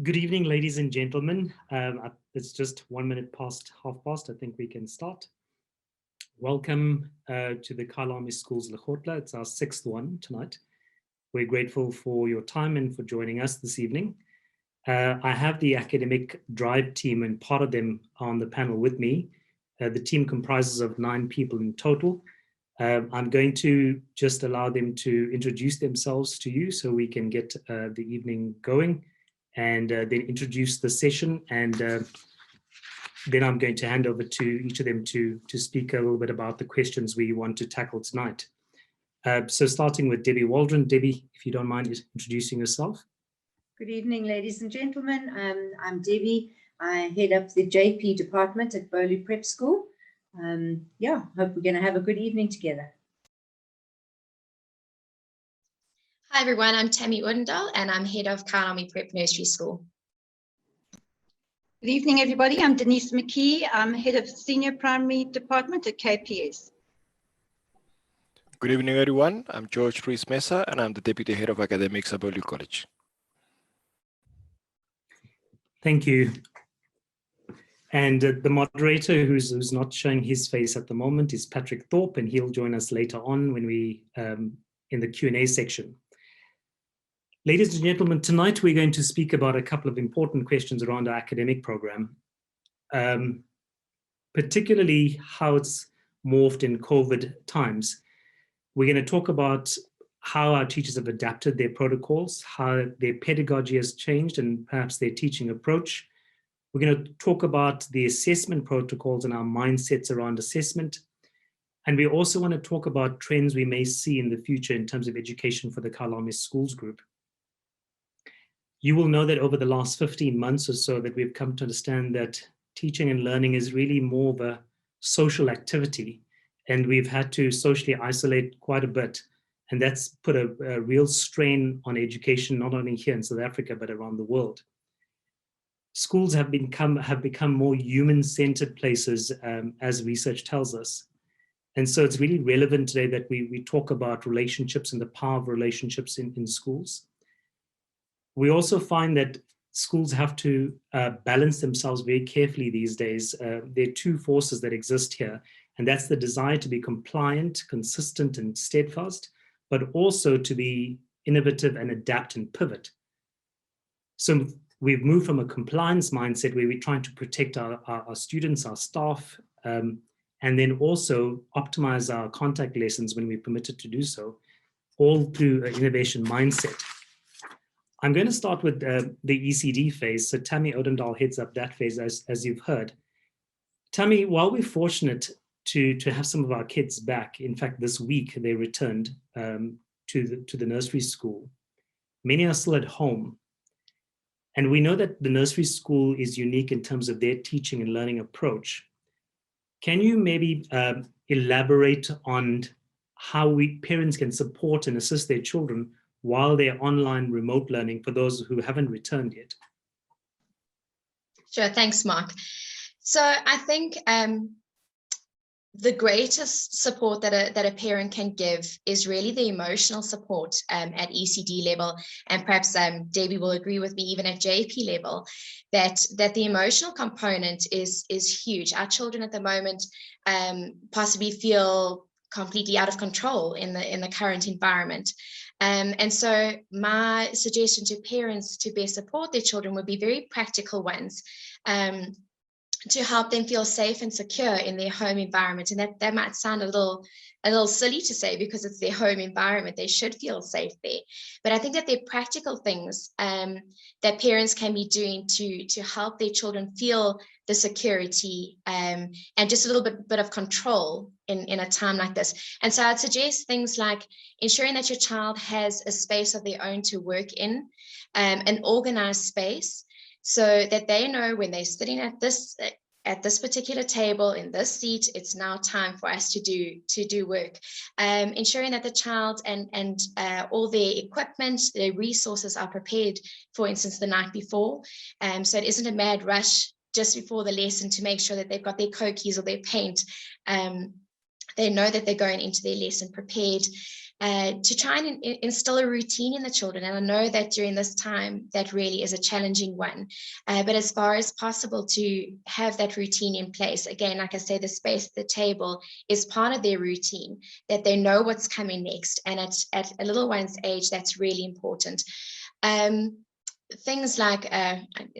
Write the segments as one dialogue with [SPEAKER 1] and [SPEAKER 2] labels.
[SPEAKER 1] Good evening, ladies and gentlemen. It's just 1 minute past 1:30. I think we can start. Welcome to the Kyalami Schools Lekgotla. It's our sixth one tonight. We're grateful for your time and for joining us this evening. I have the academic drive team and part of them on the panel with me. The team comprises of 9 people in total. I'm going to just allow them to introduce themselves to you so we can get the evening going, and then introduce the session, and then I'm going to hand over to each of them to speak a little bit about the questions we want to tackle tonight. So starting with Debbie Waldron. Debbie, if you don't mind introducing yourself.
[SPEAKER 2] Good evening, ladies and gentlemen. I'm Debbie. I head up the JP department at Bowley Prep School. Hope we're going to have a good evening together.
[SPEAKER 3] Hi everyone, I'm Tammy Udendal and I'm head of Kyalami Prep Nursery School.
[SPEAKER 4] Good evening everybody, I'm Denise McKee. I'm head of Senior Primary Department at KPS.
[SPEAKER 5] Good evening everyone, I'm George Ruiz Mesa and I'm the Deputy Head of Academics at Bowley College.
[SPEAKER 1] Thank you. And the moderator who's not showing his face at the moment is Patrick Thorpe, and he'll join us later on when we in the Q&A section. Ladies and gentlemen, tonight we're going to speak about a couple of important questions around our academic program, particularly how it's morphed in COVID times. We're going to talk about how our teachers have adapted their protocols, how their pedagogy has changed, and perhaps their teaching approach. We're going to talk about the assessment protocols and our mindsets around assessment. And we also want to talk about trends we may see in the future in terms of education for the Kyalami Schools Group. You will know that over the last 15 months or so that we've come to understand that teaching and learning is really more of a social activity, and we've had to socially isolate quite a bit. And that's put a real strain on education, not only here in South Africa, but around the world. Schools have become more human-centered places, as research tells us. And so it's really relevant today that we talk about relationships and the power of relationships in schools. We also find that schools have to balance themselves very carefully these days. There are 2 forces that exist here, and that's the desire to be compliant, consistent, and steadfast, but also to be innovative and adapt and pivot. So we've moved from a compliance mindset where we're trying to protect our students, our staff, and then also optimize our contact lessons when we're permitted to do so, all through an innovation mindset. I'm going to start with the Ecd phase. So Tammy Udendal heads up that phase, as you've heard. Tammy, while we're fortunate to have some of our kids back, in fact, this week they returned to the nursery school, many are still at home. And we know that the nursery school is unique in terms of their teaching and learning approach. Can you maybe elaborate on how parents can support and assist their children while they're online remote learning for those who haven't returned yet?
[SPEAKER 3] Sure, thanks, Mark. So I think the greatest support that a parent can give is really the emotional support at ECD level, and perhaps Debbie will agree with me even at JP level, that the emotional component is huge. Our children at the moment possibly feel completely out of control in the current environment. And so my suggestion to parents to best support their children would be very practical ones, to help them feel safe and secure in their home environment. And that might sound a little silly to say because it's their home environment. They should feel safe there. But I think that they're practical things that parents can be doing to help their children feel the security and just a little bit of control in a time like this. And so I'd suggest things like ensuring that your child has a space of their own to work in, an organized space, so that they know when they're sitting at this particular table in this seat, it's now time for us to do work. Ensuring that the child and all their equipment, their resources are prepared, for instance, the night before. So it isn't a mad rush just before the lesson to make sure that they've got their cokies or their paint They know that they're going into their lesson prepared, to try and instill a routine in the children. And I know that during this time, that really is a challenging one. But as far as possible to have that routine in place, again, like I say, the space at the table is part of their routine, that they know what's coming next. And at a little one's age, that's really important. Things like,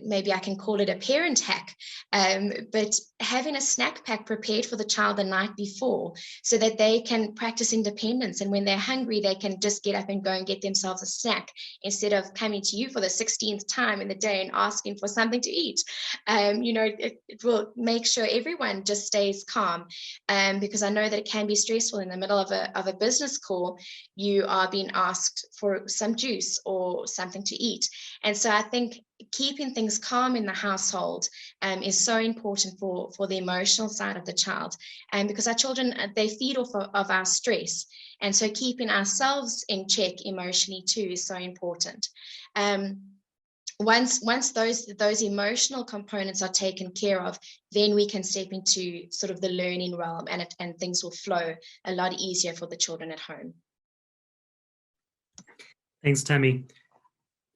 [SPEAKER 3] maybe I can call it a parent hack, but having a snack pack prepared for the child the night before so that they can practice independence. And when they're hungry, they can just get up and go and get themselves a snack instead of coming to you for the 16th time in the day and asking for something to eat. It will make sure everyone just stays calm, because I know that it can be stressful in the middle of a business call. You are being asked for some juice or something to eat. And so I think keeping things calm in the household is so important for the emotional side of the child. And because our children, they feed off of our stress. And so keeping ourselves in check emotionally too is so important. Once those emotional components are taken care of, then we can step into sort of the learning realm, and things will flow a lot easier for the children at home.
[SPEAKER 1] Thanks, Tammy.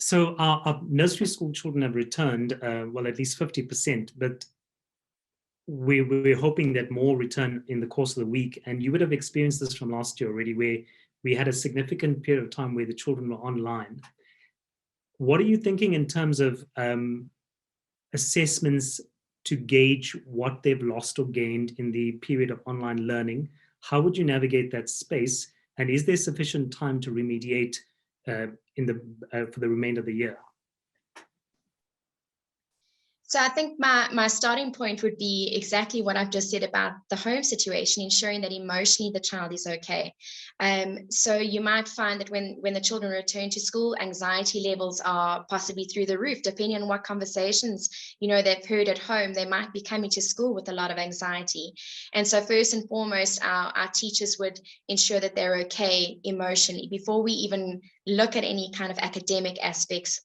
[SPEAKER 1] So our nursery school children have returned, well, at least 50%, but we're hoping that more return in the course of the week. And you would have experienced this from last year already, where we had a significant period of time where the children were online. What are you thinking in terms of assessments to gauge what they've lost or gained in the period of online learning? How would you navigate that space? And is there sufficient time to remediate for the remainder of the year?
[SPEAKER 3] So I think my starting point would be exactly what I've just said about the home situation, ensuring that emotionally the child is okay. So you might find that when the children return to school, anxiety levels are possibly through the roof, depending on what conversations they've heard at home. They might be coming to school with a lot of anxiety. And so first and foremost, our teachers would ensure that they're okay emotionally before we even look at any kind of academic aspects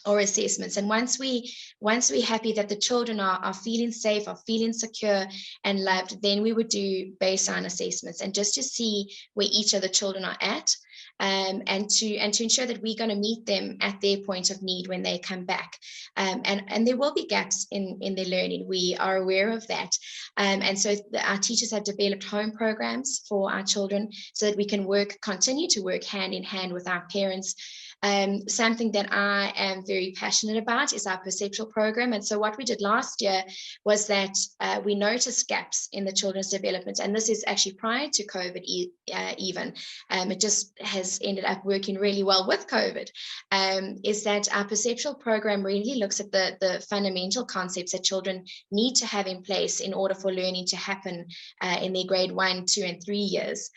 [SPEAKER 3] or assessments. And once we're happy that the children are feeling safe, are feeling secure and loved, then we would do baseline assessments, and just to see where each of the children are at, and to ensure that we're going to meet them at their point of need when they come back. And there will be gaps in their learning. We are aware of that. And so our teachers have developed home programs for our children so that we can continue to work hand in hand with our parents. Something that I am very passionate about is our perceptual program. And so what we did last year was that we noticed gaps in the children's development. And this is actually prior to COVID even. It just has ended up working really well with COVID, is that our perceptual program really looks at the fundamental concepts that children need to have in place in order for learning to happen in their grade 1, 2, and 3 years.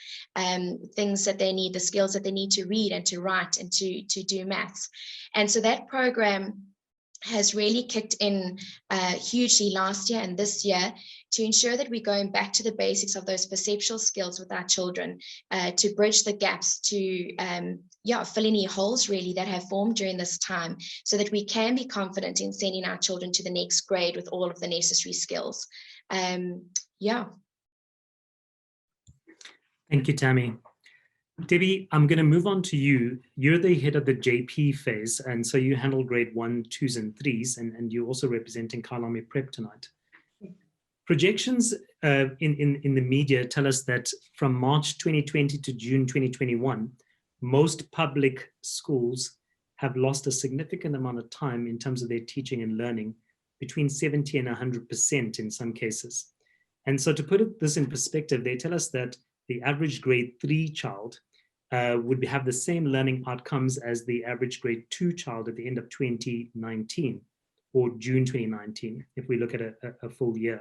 [SPEAKER 3] Things that they need, the skills that they need to read and to write and to do maths. And so that program has really kicked in hugely last year and this year to ensure that we're going back to the basics of those perceptual skills with our children, to bridge the gaps, to fill any holes really that have formed during this time, so that we can be confident in sending our children to the next grade with all of the necessary skills.
[SPEAKER 1] Thank you, Tammy. Debbie, I'm going to move on to you. You're the head of the JP phase, and so you handle grade 1, 2s, and 3s, and you're also representing Kyalami Prep tonight. Projections in the media tell us that from March 2020 to June 2021, most public schools have lost a significant amount of time in terms of their teaching and learning, between 70 and 100% in some cases. And so to put this in perspective, they tell us that the average grade 3 child would have the same learning outcomes as the average grade 2 child at the end of 2019 or June 2019, if we look at a full year.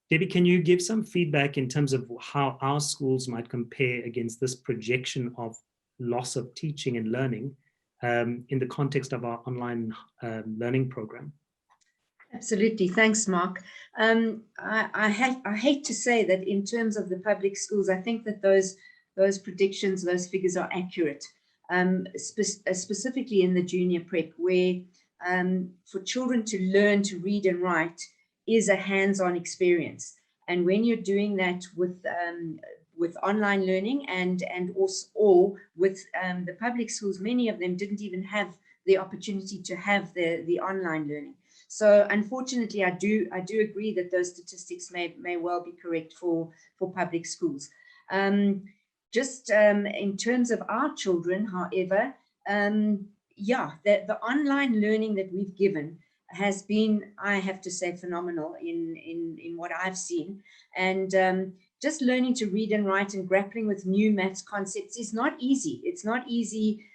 [SPEAKER 1] Debbie, can you give some feedback in terms of how our schools might compare against this projection of loss of teaching and learning in the context of our online learning program?
[SPEAKER 2] Absolutely. Thanks, Mark. I hate to say that in terms of the public schools, I think that those predictions, those figures are accurate, specifically in the junior prep, where for children to learn to read and write is a hands-on experience. And when you're doing that with online learning and also or with the public schools, many of them didn't even have the opportunity to have the online learning. So unfortunately, I do agree that those statistics may well be correct for public schools. Just in terms of our children, however, yeah, the online learning that we've given has been, I have to say, phenomenal in what I've seen. And just learning to read and write and grappling with new maths concepts is not easy. It's not easy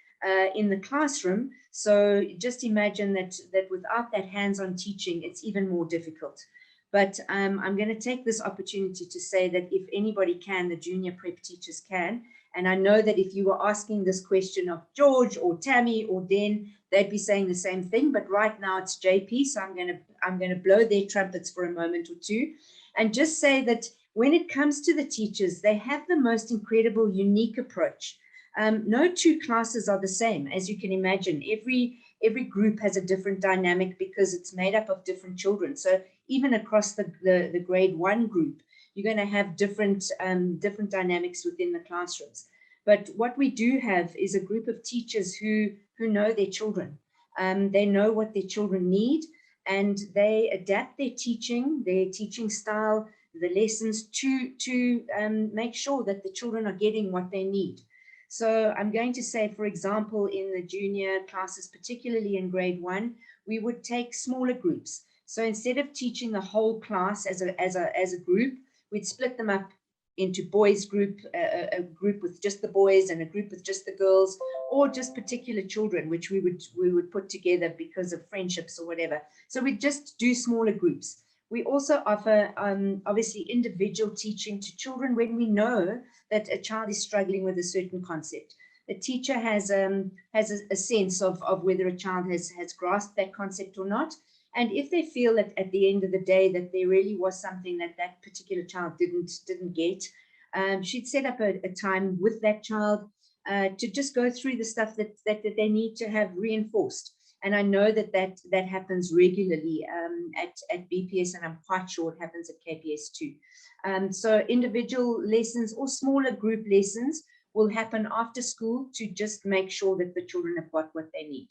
[SPEAKER 2] in the classroom. So just imagine that without that hands-on teaching, it's even more difficult. But I'm going to take this opportunity to say that if anybody can, the junior prep teachers can. And I know that if you were asking this question of George or Tammy or Den, they'd be saying the same thing. But right now it's JP, so I'm going to blow their trumpets for a moment or two, and just say that when it comes to the teachers, they have the most incredible, unique approach. No two classes are the same, as you can imagine. Every group has a different dynamic because it's made up of different children. So even across the grade 1 group, you're going to have different dynamics within the classrooms. But what we do have is a group of teachers who know their children. They know what their children need, and they adapt their teaching style, the lessons to make sure that the children are getting what they need. So I'm going to say, for example, in the junior classes, particularly in grade 1, we would take smaller groups. So instead of teaching the whole class as a group, we'd split them up into boys group, a group with just the boys and a group with just the girls, or just particular children, which we would put together because of friendships or whatever. So we just do smaller groups. We also offer, obviously, individual teaching to children when we know that a child is struggling with a certain concept. The teacher has a sense of whether a child has grasped that concept or not. And if they feel that at the end of the day that there really was something that particular child didn't get, she'd set up a time with that child to just go through the stuff that they need to have reinforced. And I know that happens regularly at BPS, and I'm quite sure it happens at KPS too. So individual lessons or smaller group lessons will happen after school to just make sure that the children have got what they need.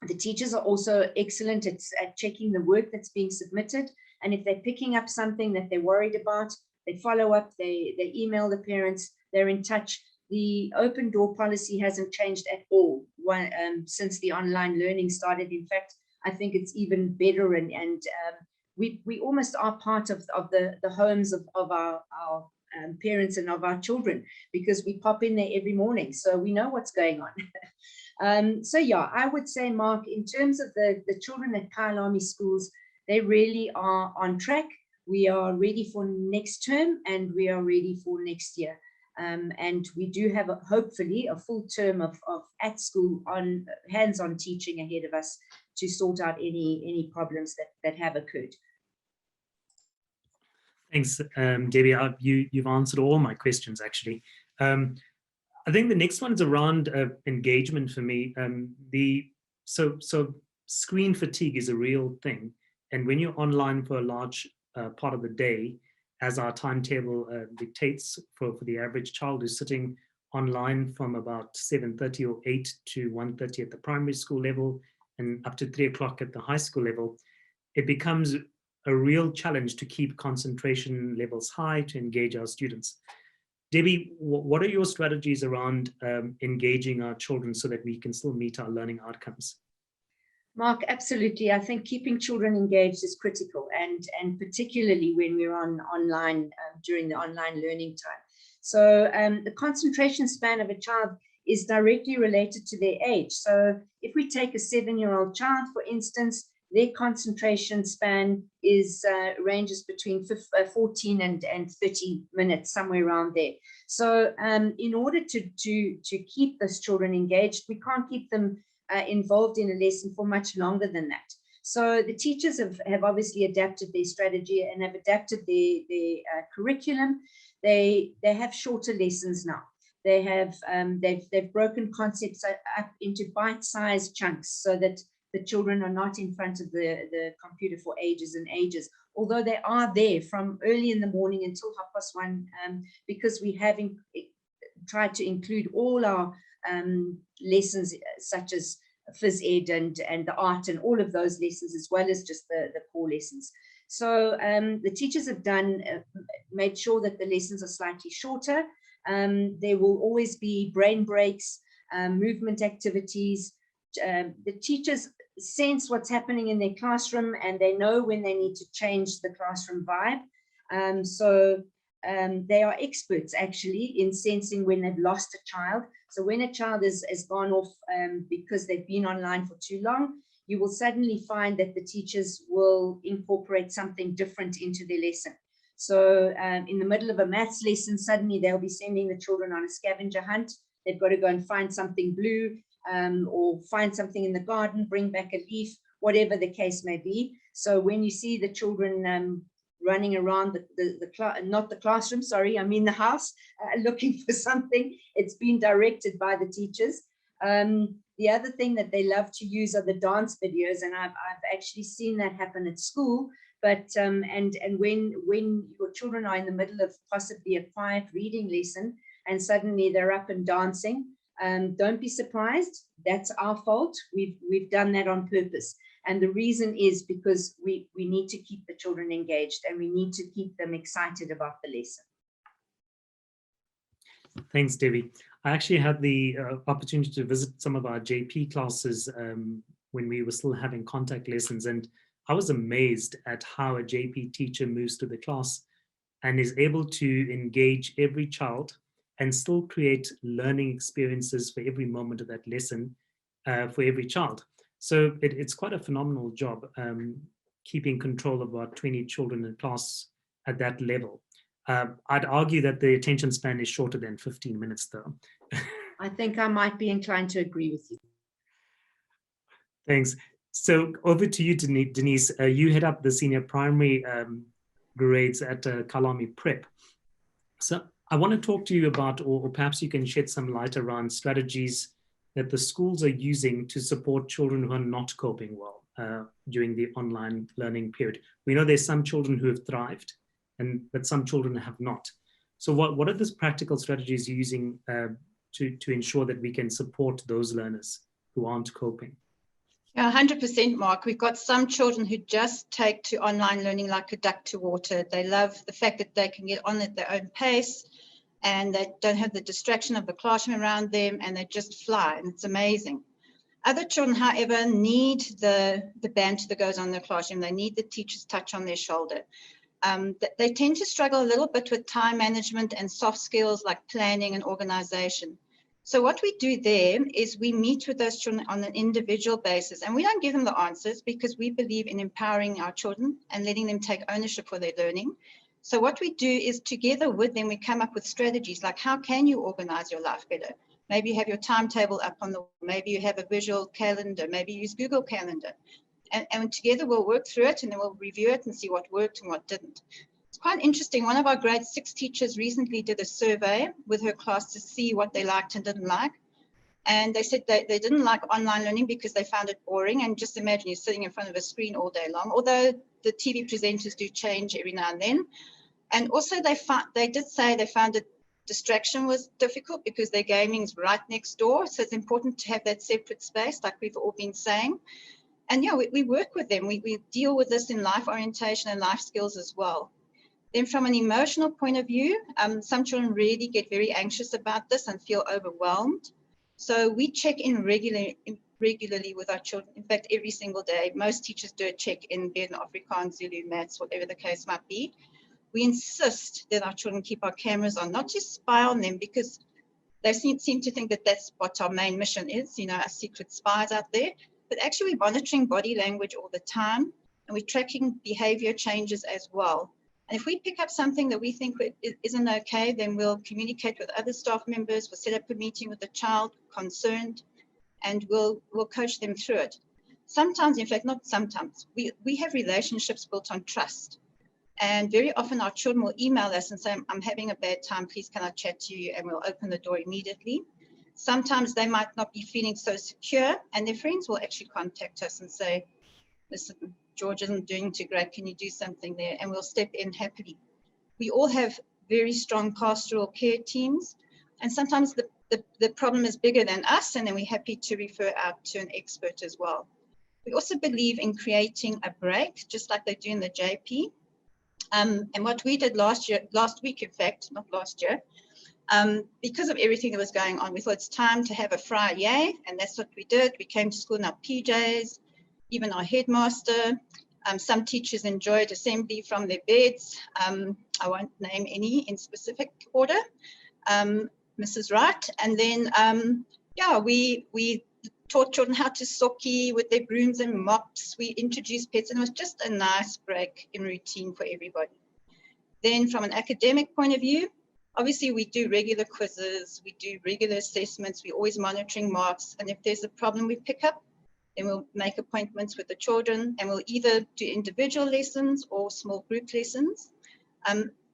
[SPEAKER 2] The teachers are also excellent at checking the work that's being submitted. And if they're picking up something that they're worried about, they follow up, they email the parents, they're in touch. The open door policy hasn't changed at all since the online learning started. In fact, I think it's even better, and we almost are part of the homes of our parents and of our children, because we pop in there every morning, so we know what's going on. So yeah, I would say, Mark, in terms of the children at Kyalami schools, they really are on track. We are ready for next term, and we are ready for next year. And we do have hopefully a full term of at school on hands-on teaching ahead of us to sort out any problems that have occurred.
[SPEAKER 1] Thanks, Debbie. You've answered all my questions, actually. I think the next one is around engagement for me. So screen fatigue is a real thing. And when you're online for a large part of the day, as our timetable dictates for the average child who's sitting online from about 7:30 or 8 to 1:30 at the primary school level and up to 3 o'clock at the high school level, it becomes a real challenge to keep concentration levels high, to engage our students. Debbie, what are your strategies around engaging our children so that we can still meet our learning outcomes?
[SPEAKER 2] Mark, absolutely. I think keeping children engaged is critical, and particularly when we're online during the online learning time. So the concentration span of a child is directly related to their age. So if we take a 7-year-old child, for instance, their concentration span ranges between 14 and 30 minutes, somewhere around there. So in order to keep those children engaged, we can't keep them involved in a lesson for much longer than that. So the teachers have obviously adapted their strategy and have adapted their curriculum. They have shorter lessons now. They have they've broken concepts up into bite-sized chunks so that the children are not in front of the computer for ages and ages, although they are there from early in the morning until 1:30, because we have tried to include all our lessons, such as phys ed and the art and all of those lessons, as well as just the core lessons. So the teachers have made sure that the lessons are slightly shorter. There will always be brain breaks, movement activities. The teachers sense what's happening in their classroom, and they know when they need to change the classroom vibe. They are experts actually in sensing when they've lost a child. So when a child has gone off because they've been online for too long, you will suddenly find that the teachers will incorporate something different into their lesson. So in the middle of a maths lesson, suddenly they'll be sending the children on a scavenger hunt. They've got to go and find something blue, or find something in the garden, bring back a leaf, whatever the case may be. So when you see the children running around not the classroom, sorry, I mean the house, looking for something, it's been directed by the teachers. The other thing that they love to use are the dance videos, and I've actually seen that happen at school. But and when your children are in the middle of possibly a quiet reading lesson and suddenly they're up and dancing, don't be surprised. That's our fault. We've done that on purpose. And the reason is because we need to keep the children engaged, and we need to keep them excited about the lesson.
[SPEAKER 1] Thanks, Debbie. I actually had the opportunity to visit some of our JP classes when we were still having contact lessons, and I was amazed at how a JP teacher moves to the class and is able to engage every child and still create learning experiences for every moment of that lesson for every child. So it's quite a phenomenal job keeping control of about 20 children in class at that level. I'd argue that the attention span is shorter than 15 minutes though.
[SPEAKER 2] I think I might be inclined to agree with you.
[SPEAKER 1] Thanks. So over to you, Denise. You head up the senior primary grades at Kyalami Prep. So I want to talk to you about, or perhaps you can shed some light around strategies that the schools are using to support children who are not coping well during the online learning period. We know there's some children who have thrived, but some children have not. So what are the practical strategies you're using to ensure that we can support those learners who aren't coping?
[SPEAKER 4] Yeah, 100%, Mark. We've got some children who just take to online learning like a duck to water. They love the fact that they can get on at their own pace, and they don't have the distraction of the classroom around them, and they just fly, and it's amazing. Other children, however, need the banter that goes on in the classroom. They need the teacher's touch on their shoulder. They tend to struggle a little bit with time management and soft skills like planning and organization. So what we do there is we meet with those children on an individual basis, and we don't give them the answers because we believe in empowering our children and letting them take ownership for their learning. So what we do is together with them, we come up with strategies like how can you organize your life better? Maybe you have your timetable up on the wall, maybe you have a visual calendar, maybe you use Google Calendar. And together we'll work through it, and then we'll review it and see what worked and what didn't. It's quite interesting. One of our grade 6 teachers recently did a survey with her class to see what they liked and didn't like. And they said they didn't like online learning because they found it boring. And just imagine you're sitting in front of a screen all day long, although the TV presenters do change every now and then. And also they did say they found that distraction was difficult because their gaming's right next door. So it's important to have that separate space, like we've all been saying. And yeah, we work with them. We deal with this in life orientation and life skills as well. Then from an emotional point of view, some children really get very anxious about this and feel overwhelmed. So we check in regularly with our children. In fact, every single day, most teachers do a check in, be it Afrikaans, Zulu, Maths, whatever the case might be. We insist that our children keep our cameras on, not just spy on them, because they seem to think that that's what our main mission is, you know, our secret spies out there. But actually, we're monitoring body language all the time, and we're tracking behavior changes as well. And if we pick up something that we think isn't okay, then we'll communicate with other staff members, we'll set up a meeting with the child concerned, and we'll coach them through it. Sometimes, in fact, not sometimes, we have relationships built on trust. And very often our children will email us and say, I'm having a bad time, please can I chat to you? And we'll open the door immediately. Sometimes they might not be feeling so secure, and their friends will actually contact us and say, listen, George isn't doing too great, can you do something there? And we'll step in happily. We all have very strong pastoral care teams, and sometimes the problem is bigger than us, and then we're happy to refer out to an expert as well. We also believe in creating a break, just like they do in the JP. And what we did last week, in fact, not last year, because of everything that was going on, we thought it's time to have a Friday, and that's what we did. We came to school in our PJs, even our headmaster. Some teachers enjoyed assembly from their beds. I won't name any in specific order, Mrs. Wright. And then, yeah, we taught children how to socky with their brooms and mops. We introduced pets, and it was just a nice break in routine for everybody. Then from an academic point of view, obviously we do regular quizzes, we do regular assessments, we're always monitoring marks, and if there's a problem we pick up, then we'll make appointments with the children, and we'll either do individual lessons or small group lessons.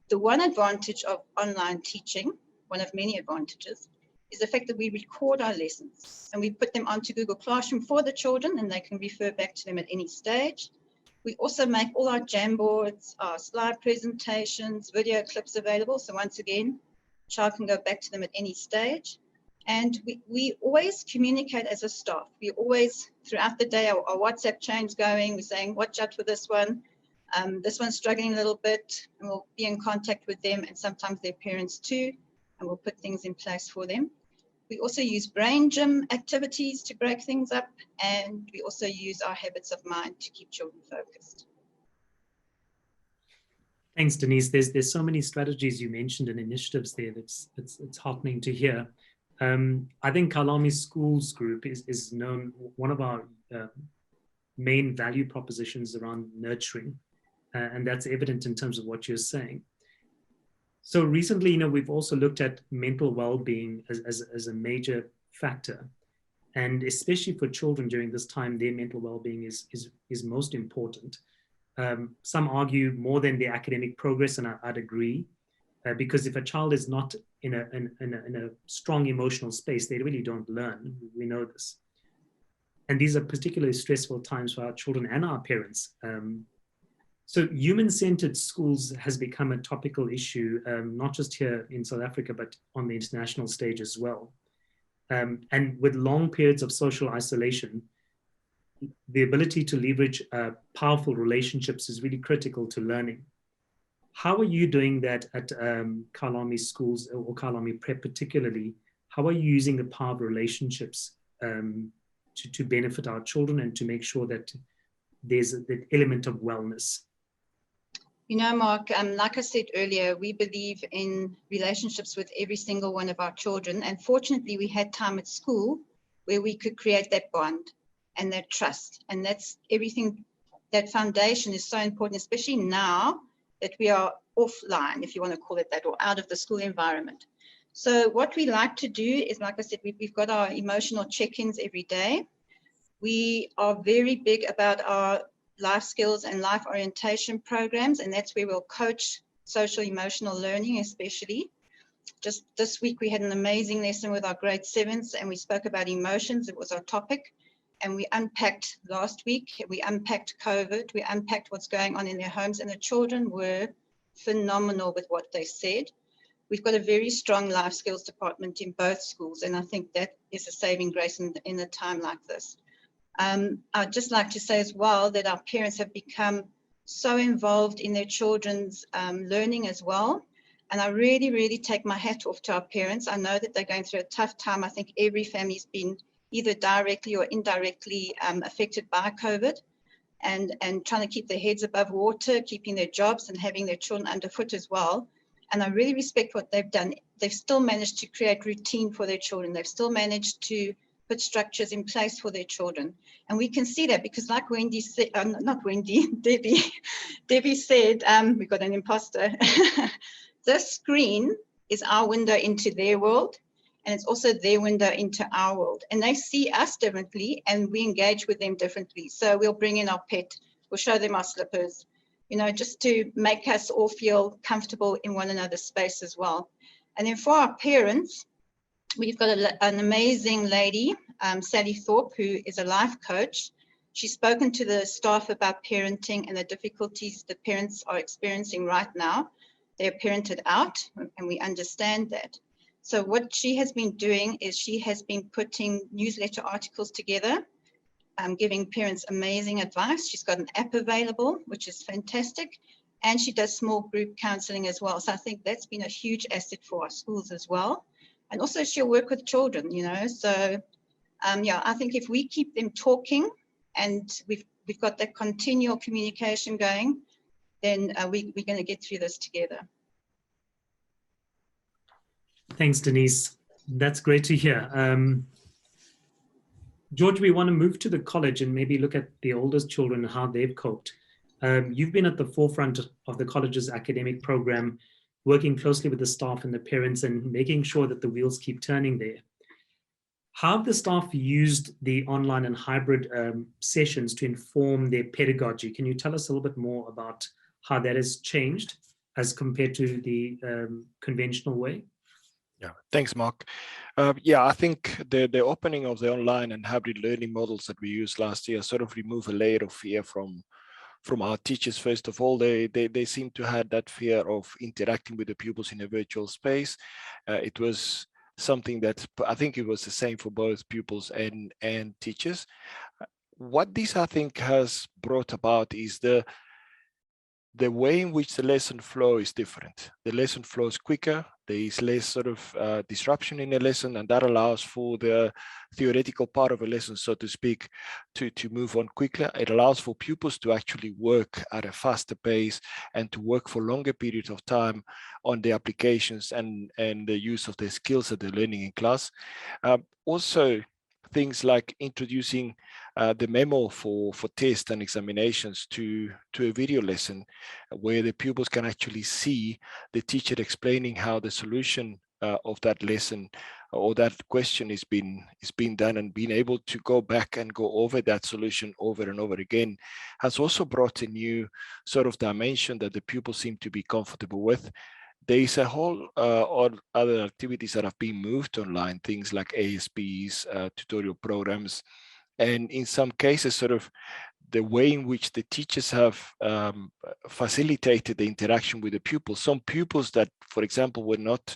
[SPEAKER 4] The one advantage of online teaching, one of many advantages, is the fact that we record our lessons and we put them onto Google Classroom for the children, and they can refer back to them at any stage. We also make all our Jamboards, our slide presentations, video clips available. So once again, child can go back to them at any stage. And we always communicate as a staff. We always, throughout the day, our WhatsApp chain's going. We're saying, watch out for this one. This one's struggling a little bit, and we'll be in contact with them, and sometimes their parents too, and we'll put things in place for them. We also use brain gym activities to break things up, and we also use our habits of mind to keep children focused.
[SPEAKER 1] Thanks, Denise. There's so many strategies you mentioned and initiatives there. It's heartening to hear. I think Kyalami Schools Group is known, one of our main value propositions around nurturing, and that's evident in terms of what you're saying. So recently, we've also looked at mental well-being as a major factor, and especially for children during this time, their mental well-being is most important. Some argue more than the academic progress, and I'd agree, because if a child is not in a strong emotional space, they really don't learn. We know this, and these are particularly stressful times for our children and our parents. So human-centered schools has become a topical issue, not just here in South Africa, but on the international stage as well. And with long periods of social isolation, the ability to leverage powerful relationships is really critical to learning. How are you doing that at Kyalami Schools, or Kyalami Prep particularly? How are you using the power of relationships to benefit our children and to make sure that there's that element of wellness?
[SPEAKER 4] Mark, like I said earlier, we believe in relationships with every single one of our children. And fortunately, we had time at school where we could create that bond and that trust. And that's everything. That foundation is so important, especially now that we are offline, if you want to call it that, or out of the school environment. So what we like to do is, like I said, we've got our emotional check-ins every day. We are very big about our life skills and life orientation programs, and that's where we'll coach social emotional learning, especially. Just this week, we had an amazing lesson with our grade 7s, and we spoke about emotions. It was our topic, and we unpacked last week. We unpacked COVID. We unpacked what's going on in their homes, and the children were phenomenal with what they said. We've got a very strong life skills department in both schools, and I think that is a saving grace in a time like this. I'd just like to say as well that our parents have become so involved in their children's learning as well. And I really, really take my hat off to our parents. I know that they're going through a tough time. I think every family's been either directly or indirectly affected by COVID, and trying to keep their heads above water, keeping their jobs and having their children underfoot as well. And I really respect what they've done. They've still managed to create routine for their children. They've still managed to put structures in place for their children. And we can see that because, like Wendy said, not Wendy, Debbie said, we've got an imposter. This screen is our window into their world, and it's also their window into our world. And they see us differently, and we engage with them differently. So we'll bring in our pet, we'll show them our slippers, just to make us all feel comfortable in one another's space as well. And then for our parents, we've got an amazing lady, Sally Thorpe, who is a life coach. She's spoken to the staff about parenting and the difficulties the parents are experiencing right now. They're parented out, and we understand that. So what she has been doing is she has been putting newsletter articles together, giving parents amazing advice. She's got an app available, which is fantastic. And she does small group counseling as well. So I think that's been a huge asset for our schools as well. And also she'll work with children, you know. So yeah, I think if we keep them talking and we've got that continual communication going, then we're going to get through this together.
[SPEAKER 1] Thanks, Denise. That's great to hear. George, we want to move to the college and maybe look at the oldest children and how they've coped. You've been at the forefront of the college's academic program, working closely with the staff and the parents and making sure that the wheels keep turning there. How have the staff used the online and hybrid sessions to inform their pedagogy? Can you tell us a little bit more about how that has changed as compared to the conventional way?
[SPEAKER 5] Yeah, thanks, Mark. Yeah, I think the opening of the online and hybrid learning models that we used last year sort of remove a layer of fear from our teachers. First of all, they seem to have that fear of interacting with the pupils in a virtual space. It was something that I think it was the same for both pupils and teachers. What this, I think, has brought about is the way in which the lesson flow is different. The lesson flows quicker. There is less sort of disruption in a lesson, and that allows for the theoretical part of a lesson, so to speak, to move on quicker. It allows for pupils to actually work at a faster pace and to work for longer periods of time on the applications and the use of the skills that they're learning in class. Also, things like introducing the memo for tests and examinations to a video lesson where the pupils can actually see the teacher explaining how the solution of that lesson or that question is being done, and being able to go back and go over that solution over and over again has also brought a new sort of dimension that the pupils seem to be comfortable with. There is a whole other activities that have been moved online, things like ASPs, tutorial programs, and in some cases, sort of the way in which the teachers have facilitated the interaction with the pupils. Some pupils that, for example, were not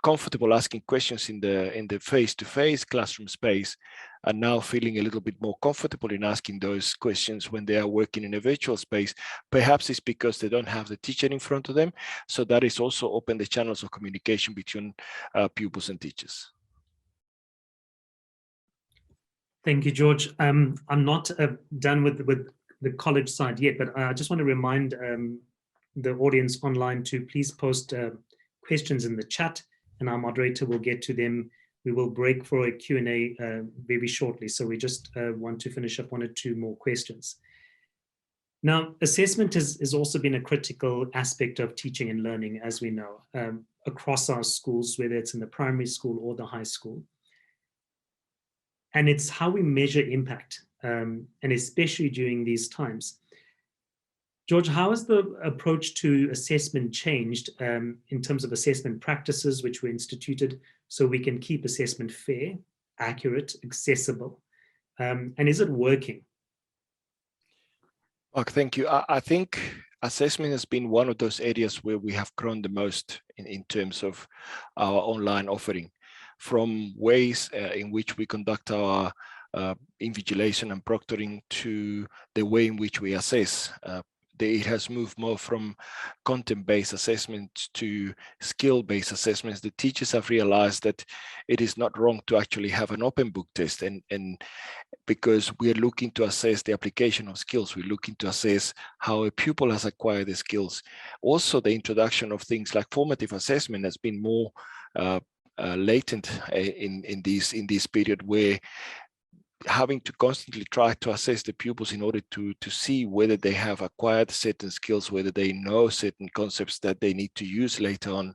[SPEAKER 5] comfortable asking questions in the face-to-face classroom space are now feeling a little bit more comfortable in asking those questions when they are working in a virtual space. Perhaps it's because they don't have the teacher in front of them. So that is also open the channels of communication between pupils and teachers.
[SPEAKER 1] Thank you, George. I'm not done with the college side yet, but I just want to remind the audience online to please post questions in the chat, and our moderator will get to them. We will break for a Q&A very shortly, so we just want to finish up 1 or 2 more questions. Now, assessment has also been a critical aspect of teaching and learning, as we know, across our schools, whether it's in the primary school or the high school. And it's how we measure impact, and especially during these times. George, how has the approach to assessment changed in terms of assessment practices which were instituted so we can keep assessment fair, accurate, accessible, and is it working?
[SPEAKER 5] Mark, thank you. I think assessment has been one of those areas where we have grown the most in terms of our online offering, from ways in which we conduct our invigilation and proctoring to the way in which we assess. It has moved more from content-based assessments to skill-based assessments. The teachers have realized that it is not wrong to actually have an open book test, and because we are looking to assess the application of skills, we're looking to assess how a pupil has acquired the skills. Also, the introduction of things like formative assessment has been more latent in this period, where having to constantly try to assess the pupils in order to see whether they have acquired certain skills, whether they know certain concepts that they need to use later on,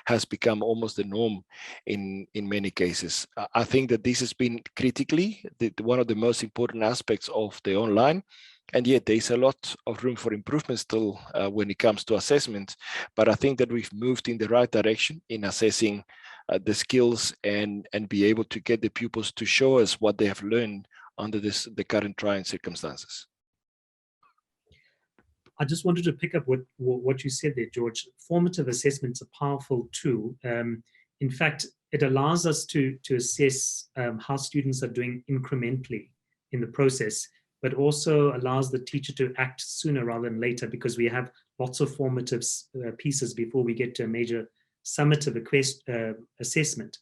[SPEAKER 5] has become almost the norm in many cases. I think that this has been critically one of the most important aspects of the online. And yet there's a lot of room for improvement still when it comes to assessment. But I think that we've moved in the right direction in assessing the skills and be able to get the pupils to show us what they have learned under the current trying circumstances.
[SPEAKER 1] I just wanted to pick up what you said there, George. Formative assessment's a powerful tool. In fact, it allows us to assess how students are doing incrementally in the process, but also allows the teacher to act sooner rather than later, because we have lots of formative pieces before we get to a major summative assessment.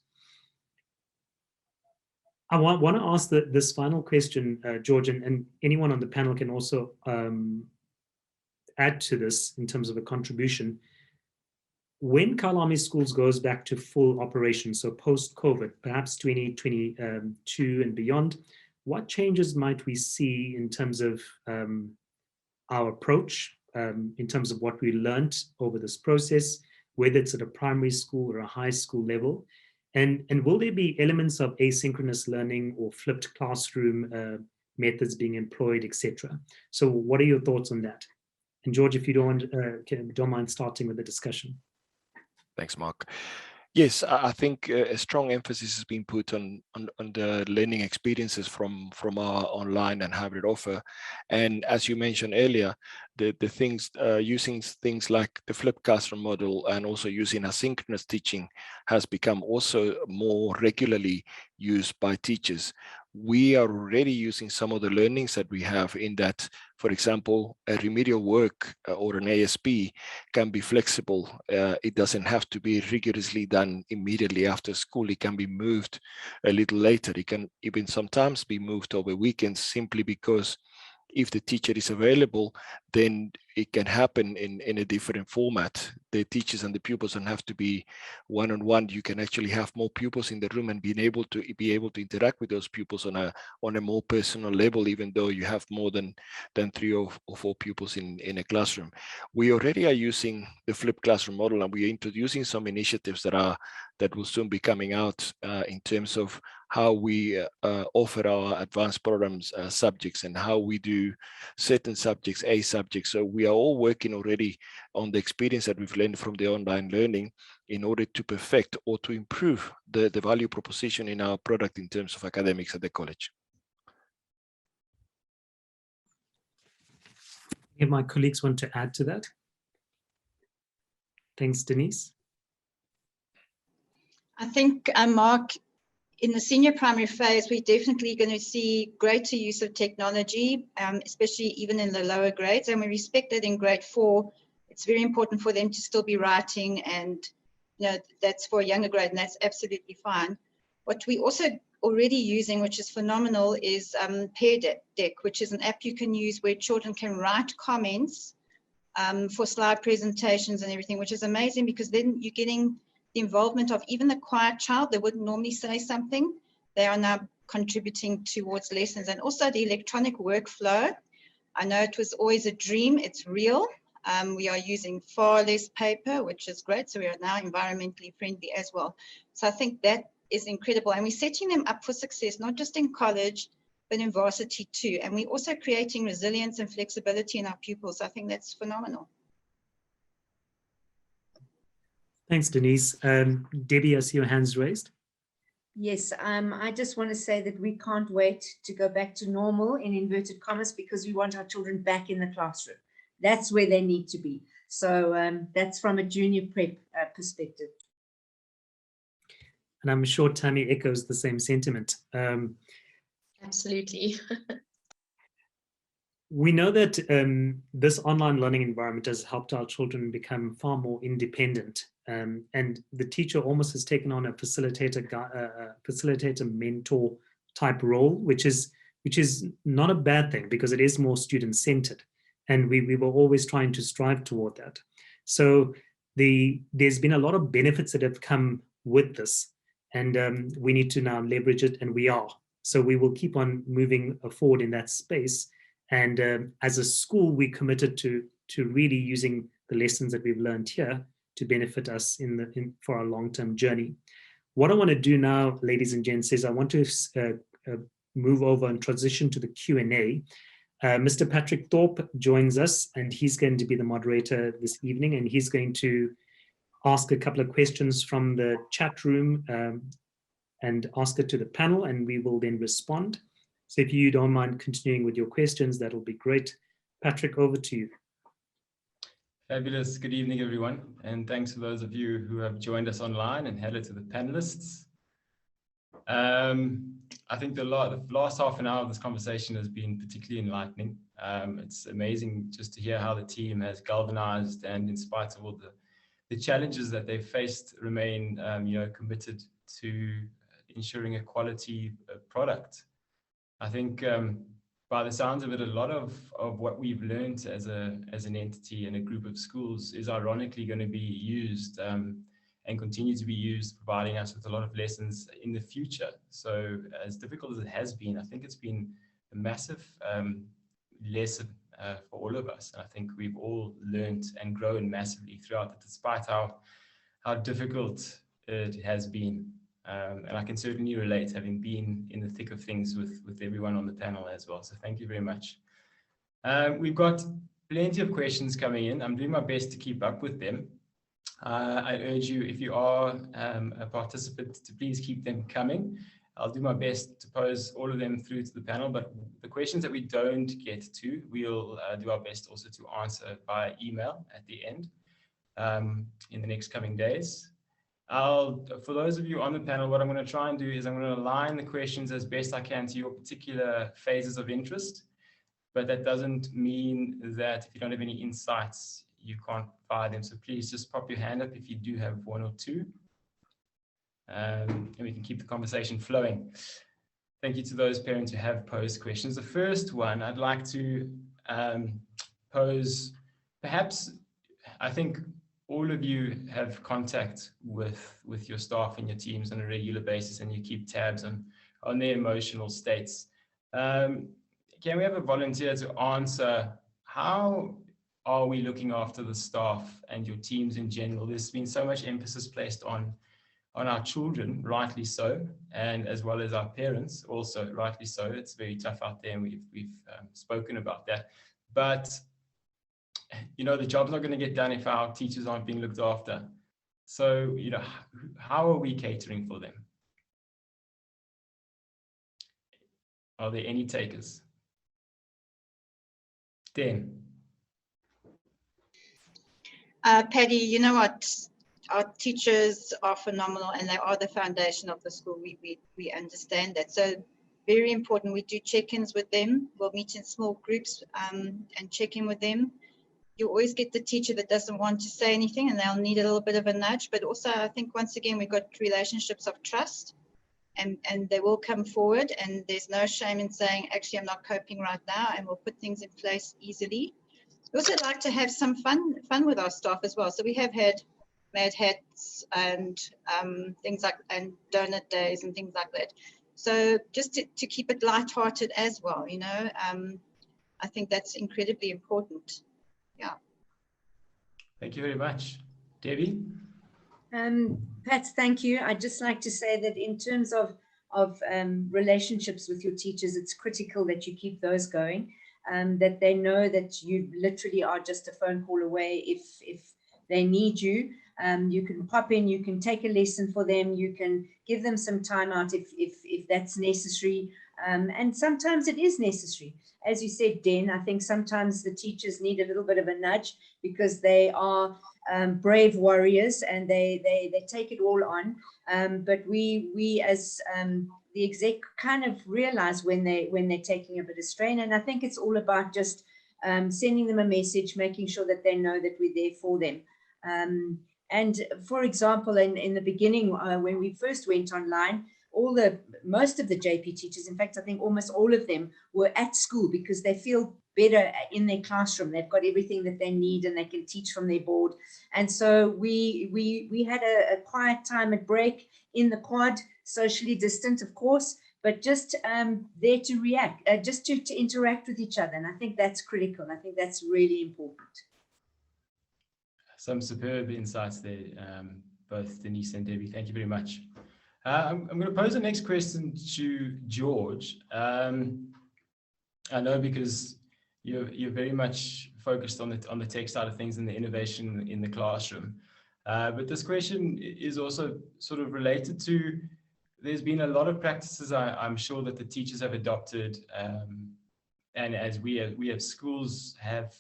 [SPEAKER 1] I want to ask this final question, George, and anyone on the panel can also add to this in terms of a contribution. When Kyalami Schools goes back to full operation, so post-COVID, perhaps 2022 and beyond, what changes might we see in terms of our approach, in terms of what we learned over this process, whether it's at a primary school or a high school level? And will there be elements of asynchronous learning or flipped classroom methods being employed, etc.? So what are your thoughts on that? And George, if you don't mind starting with the discussion.
[SPEAKER 5] Thanks, Mark. Yes, I think a strong emphasis has been put on the learning experiences from our online and hybrid offer. And as you mentioned earlier, the things using things like the flipped classroom model and also using asynchronous teaching has become also more regularly used by teachers. We are already using some of the learnings that we have in that, for example, a remedial work or an ASP can be flexible. It doesn't have to be rigorously done immediately after school. It can be moved a little later. It can even sometimes be moved over weekends, simply because if the teacher is available, then it can happen in a different format. The teachers and the pupils don't have to be one-on-one. You can actually have more pupils in the room and be able to interact with those pupils on a more personal level, even though you have more than 3 or 4 pupils in a classroom. We already are using the flipped classroom model, and we are introducing some initiatives that will soon be coming out in terms of how we offer our advanced programs subjects and how we do certain subjects, A subjects. So we are all working already on the experience that we've learned from the online learning in order to perfect or to improve the value proposition in our product in terms of academics at the college.
[SPEAKER 1] If my colleagues want to add to that. Thanks, Denise.
[SPEAKER 4] I think, Mark, in the senior primary phase, we're definitely going to see greater use of technology, especially even in the lower grades. And we respect that in grade 4, it's very important for them to still be writing, and that's for a younger grade, and that's absolutely fine. What we also already using, which is phenomenal, is Pear Deck, which is an app you can use where children can write comments for slide presentations and everything, which is amazing, because then you're getting the involvement of even the quiet child that wouldn't normally say something. They are now contributing towards lessons. And also the electronic workflow. I know it was always a dream, it's real. We are using far less paper, which is great. So we are now environmentally friendly as well. So I think that is incredible. And we're setting them up for success, not just in college, but in varsity too. And we're also creating resilience and flexibility in our pupils. I think that's phenomenal.
[SPEAKER 1] Thanks, Denise. Debbie, I see your hands raised.
[SPEAKER 2] Yes, I just want to say that we can't wait to go back to normal, in inverted commas, because we want our children back in the classroom. That's where they need to be. So that's from a junior prep perspective.
[SPEAKER 1] And I'm sure Tammy echoes the same sentiment.
[SPEAKER 3] Absolutely.
[SPEAKER 1] We know that this online learning environment has helped our children become far more independent. And the teacher almost has taken on a facilitator mentor type role, which is not a bad thing, because it is more student-centered. And we were always trying to strive toward that. So there's been a lot of benefits that have come with this. And we need to now leverage it, and we are. So we will keep on moving forward in that space. And as a school, we committed to really using the lessons that we've learned here to benefit us for our long-term journey. What I want to do now, ladies and gents, is I want to move over and transition to the Q&A. Mr. Patrick Thorpe joins us, and he's going to be the moderator this evening, and he's going to ask a couple of questions from the chat room and ask it to the panel, and we will then respond. So if you don't mind continuing with your questions, that'll be great. Patrick, over to you.
[SPEAKER 6] Fabulous. Good evening, everyone. And thanks to those of you who have joined us online, and hello to the panelists. I think the last half an hour of this conversation has been particularly enlightening. It's amazing just to hear how the team has galvanized, and in spite of all the challenges that they've faced, remain committed to ensuring a quality product. I think by the sounds of it, a lot of what we've learned as an entity and a group of schools is ironically going to be used and continue to be used, providing us with a lot of lessons in the future. So as difficult as it has been, I think it's been a massive lesson for all of us. And I think we've all learned and grown massively throughout it, despite how difficult it has been. And I can certainly relate, having been in the thick of things with everyone on the panel as well. So thank you very much. We've got plenty of questions coming in. I'm doing my best to keep up with them. I urge you, if you are a participant, to please keep them coming. I'll do my best to pose all of them through to the panel, but the questions that we don't get to, we'll do our best also to answer by email at the end in the next coming days. For those of you on the panel, what I'm going to try and do is I'm going to align the questions as best I can to your particular phases of interest, but that doesn't mean that if you don't have any insights, you can't provide them. So please just pop your hand up if you do have one or two, and we can keep the conversation flowing. Thank you to those parents who have posed questions. The first one I'd like to pose, perhaps, I think all of you have contact with your staff and your teams on a regular basis, and you keep tabs on their emotional states. Can we have a volunteer to answer, how are we looking after the staff and your teams in general? There's been so much emphasis placed on our children, rightly so, and as well as our parents, also rightly so. It's very tough out there, and we've spoken about that. But the job's not going to get done if our teachers aren't being looked after. So, how are we catering for them? Are there any takers? Dan.
[SPEAKER 4] Paddy, you know what? Our teachers are phenomenal, and they are the foundation of the school. We understand that. So very important. We do check-ins with them. We'll meet in small groups and check in with them. You always get the teacher that doesn't want to say anything, and they'll need a little bit of a nudge. But also, I think once again, we've got relationships of trust, and they will come forward, and there's no shame in saying, actually, I'm not coping right now, and we'll put things in place easily. We also like to have some fun with our staff as well. So we have had Mad Hats and things like, and donut days and things like that. So just to keep it lighthearted as well, I think that's incredibly important. Yeah.
[SPEAKER 6] Thank you very much. Debbie?
[SPEAKER 2] Pat, thank you. I'd just like to say that in terms of relationships with your teachers, it's critical that you keep those going, that they know that you literally are just a phone call away if they need you. You can pop in, you can take a lesson for them, you can give them some time out if that's necessary. And sometimes it is necessary. As you said, Den, I think sometimes the teachers need a little bit of a nudge because they are brave warriors and they take it all on. But we as the exec kind of realize when they're taking a bit of strain. And I think it's all about just sending them a message, making sure that they know that we're there for them. And for example, in the beginning, when we first went online, most of the JP teachers, in fact, I think almost all of them were at school because they feel better in their classroom. They've got everything that they need and they can teach from their board. And so we had a quiet time at break in the quad, socially distant, of course, but just there to react, just to interact with each other. And I think that's critical. I think that's really important.
[SPEAKER 6] Some superb insights there, both Denise and Debbie. Thank you very much. I'm going to pose the next question to George. I know because you're very much focused on the tech side of things and the innovation in the classroom. But this question is also sort of related to there's been a lot of practices I'm sure that the teachers have adopted, and as we have schools have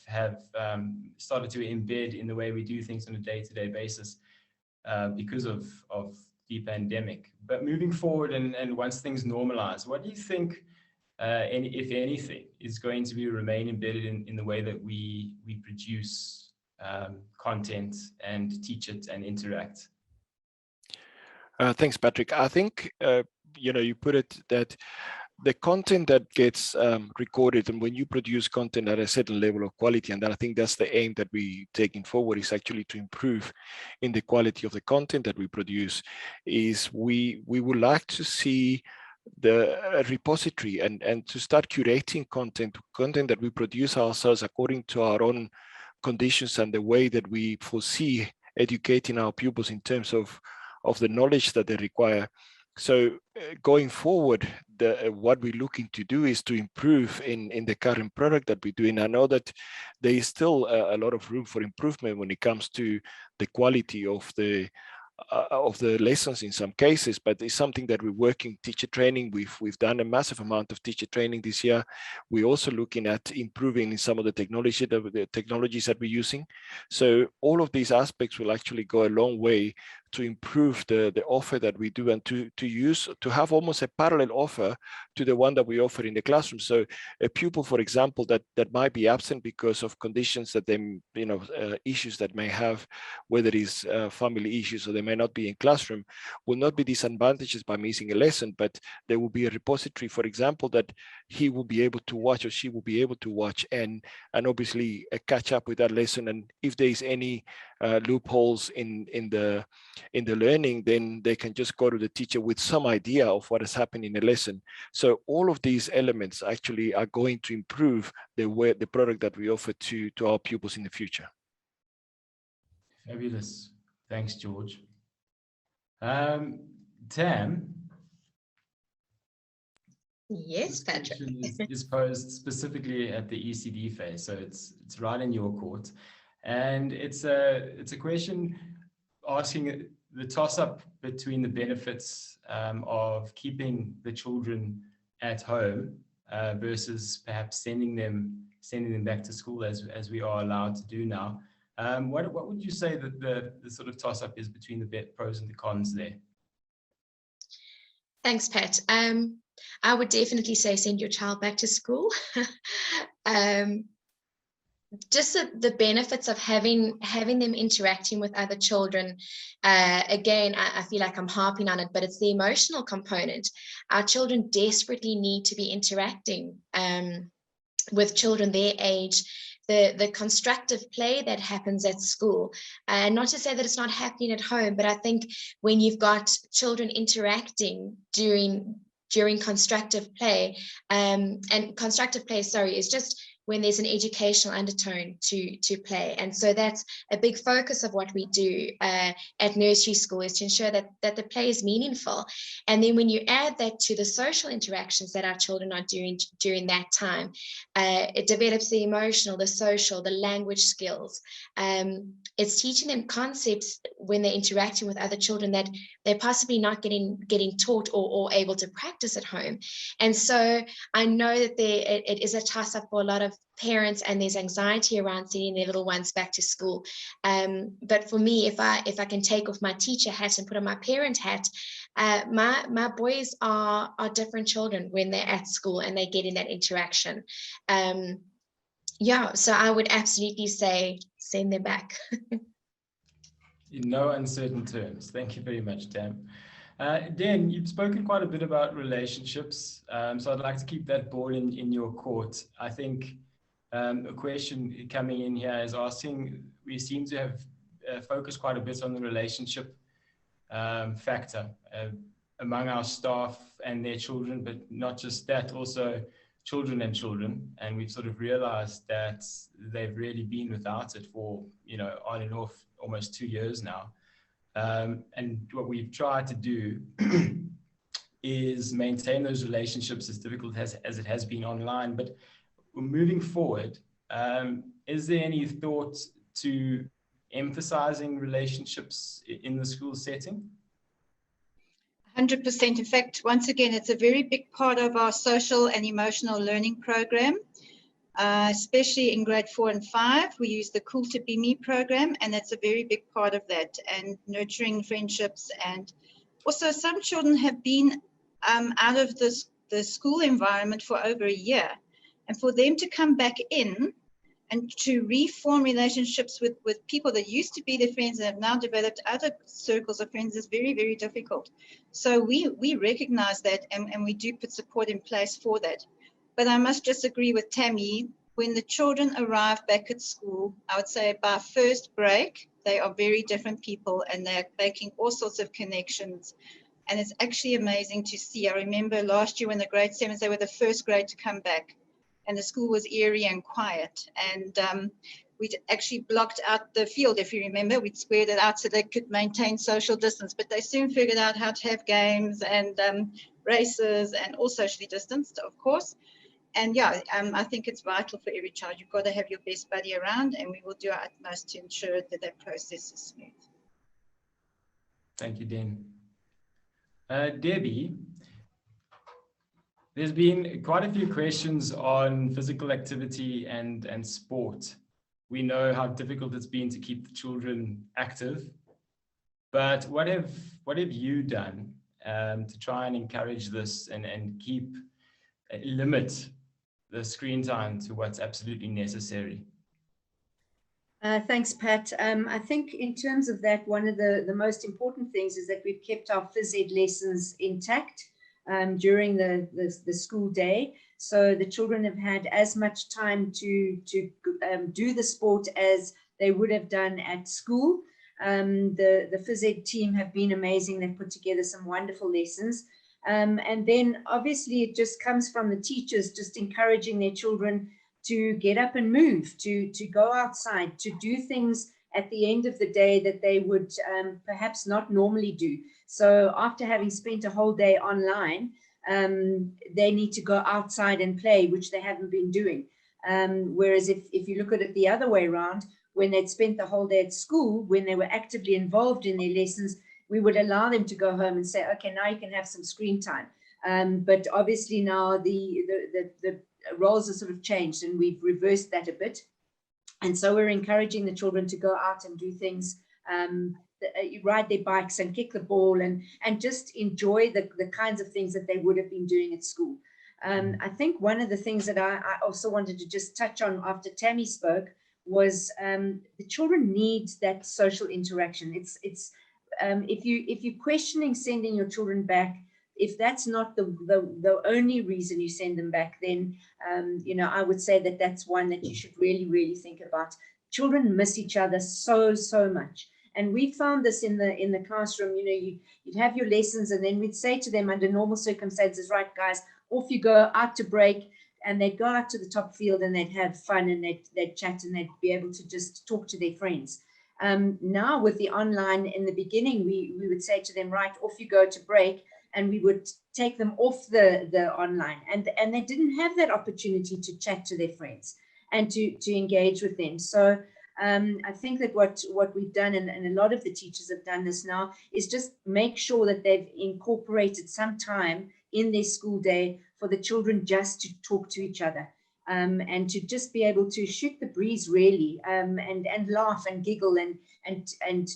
[SPEAKER 6] started to embed in the way we do things on a day-to-day basis because of the pandemic. But moving forward and once things normalize, what do you think, if anything, is going to remain embedded in the way that we produce content and teach it and interact?
[SPEAKER 5] Thanks, Patrick. I think, you put it that the content that gets recorded, and when you produce content at a certain level of quality, and I think that's the aim that we taking forward, is actually to improve in the quality of the content that we produce, is we would like to see the repository and to start curating content that we produce ourselves according to our own conditions and the way that we foresee educating our pupils in terms of the knowledge that they require. So going forward, what we're looking to do is to improve in the current product that we're doing. I know that there is still a lot of room for improvement when it comes to the quality of the lessons in some cases, but it's something that we're working. Teacher training, we've done a massive amount of teacher training this year. We're also looking at improving in some of the technologies that we're using. So all of these aspects will actually go a long way to improve the offer that we do, and to have almost a parallel offer to the one that we offer in the classroom. So a pupil, for example, that might be absent because of conditions that they, issues that may have, whether it's family issues or they may not be in classroom, will not be disadvantaged by missing a lesson, but there will be a repository, for example, that he will be able to watch or she will be able to watch and obviously catch up with that lesson. And if there is any loopholes in the learning, then they can just go to the teacher with some idea of what has happened in a lesson. So all of these elements actually are going to improve the product that we offer to our pupils in the future.
[SPEAKER 6] Fabulous. Thanks, George. Tam?
[SPEAKER 3] Yes, Patrick.
[SPEAKER 6] Is posed specifically at the Ecd phase, so it's right in your court, and it's a question asking the toss-up between the benefits of keeping the children at home versus perhaps sending them back to school as we are allowed to do now. What would you say that the sort of toss-up is between the pros and the cons there?
[SPEAKER 3] Thanks, Pat. I would definitely say send your child back to school. Just the benefits of having them interacting with other children. Again, I feel like I'm harping on it, but it's the emotional component. Our children desperately need to be interacting with children their age. The constructive play that happens at school, and not to say that it's not happening at home, but I think when you've got children interacting during constructive play, and constructive play, is just when there's an educational undertone to play. And so that's a big focus of what we do at nursery school, is to ensure that the play is meaningful. And then when you add that to the social interactions that our children are doing during that time, it develops the emotional, the social, the language skills. It's teaching them concepts when they're interacting with other children that they're possibly not getting taught or able to practice at home. And so I know that it is a toss-up for a lot of parents, and there's anxiety around sending their little ones back to school. But for me, if I can take off my teacher hat and put on my parent hat, my boys are different children when they're at school and they get in that interaction. So I would absolutely say send them back.
[SPEAKER 6] In no uncertain terms. Thank you very much, Tam. Dan, you've spoken quite a bit about relationships, so I'd like to keep that ball in your court. I think a question coming in here is asking, we seem to have focused quite a bit on the relationship factor among our staff and their children, but not just that, also children and children. And we've sort of realized that they've really been without it for, on and off almost 2 years now. And what we've tried to do is maintain those relationships, as difficult as it has been online. But moving forward, is there any thought to emphasizing relationships in the school setting?
[SPEAKER 4] 100%. In fact, once again, it's a very big part of our social and emotional learning program, especially in grade 4 and 5. We use the Cool to Be Me program, and that's a very big part of that, and nurturing friendships. And also some children have been out of the school environment for over a year, and for them to come back in and to reform relationships with people that used to be their friends and have now developed other circles of friends is very, very difficult. So we recognize that, and we do put support in place for that. But I must just agree with Tammy, when the children arrive back at school, I would say by first break, they are very different people and they're making all sorts of connections. And it's actually amazing to see. I remember last year when the grade 7s, they were the first grade to come back, and the school was eerie and quiet. And we'd actually blocked out the field, if you remember. We'd squared it out so they could maintain social distance, but they soon figured out how to have games and races and all socially distanced, of course. And yeah, I think it's vital for every child. You've got to have your best buddy around, and we will do our utmost to ensure that that process is smooth.
[SPEAKER 6] Thank you, Dan. Debbie, there's been quite a few questions on physical activity and sport. We know how difficult it's been to keep the children active, but what have you done to try and encourage this and keep limit the screen time to what's absolutely necessary?
[SPEAKER 2] Thanks, Pat. I think in terms of that, one of the most important things is that we've kept our phys ed lessons intact during the school day. So the children have had as much time to do the sport as they would have done at school. The phys ed team have been amazing. They've put together some wonderful lessons. And then obviously it just comes from the teachers just encouraging their children to get up and move, to go outside, to do things at the end of the day that they would perhaps not normally do. So after having spent a whole day online, they need to go outside and play, which they haven't been doing. Whereas if you look at it the other way around, when they'd spent the whole day at school, when they were actively involved in their lessons, we would allow them to go home and say, okay, now you can have some screen time. But obviously now the roles are sort of changed, and we've reversed that a bit. And so we're encouraging the children to go out and do things, ride their bikes and kick the ball and just enjoy the kinds of things that they would have been doing at school. I think one of the things that I also wanted to just touch on after Tammy spoke was the children need that social interaction. It's if you're questioning sending your children back, if that's not the only reason you send them back, then I would say that that's one that you should really think about. Children miss each other so much, and we found this in the classroom. You'd have your lessons, and then we'd say to them under normal circumstances, right guys, off you go out to break, and they'd go out to the top field and they'd have fun and they'd chat and they'd be able to just talk to their friends. Now with the online, in the beginning, we would say to them, right, off you go to break, and we would take them off the online, and they didn't have that opportunity to chat to their friends and to engage with them. So I think that what we've done, and a lot of the teachers have done this now, is just make sure that they've incorporated some time in their school day for the children just to talk to each other. And to just be able to shoot the breeze, really, and laugh and giggle and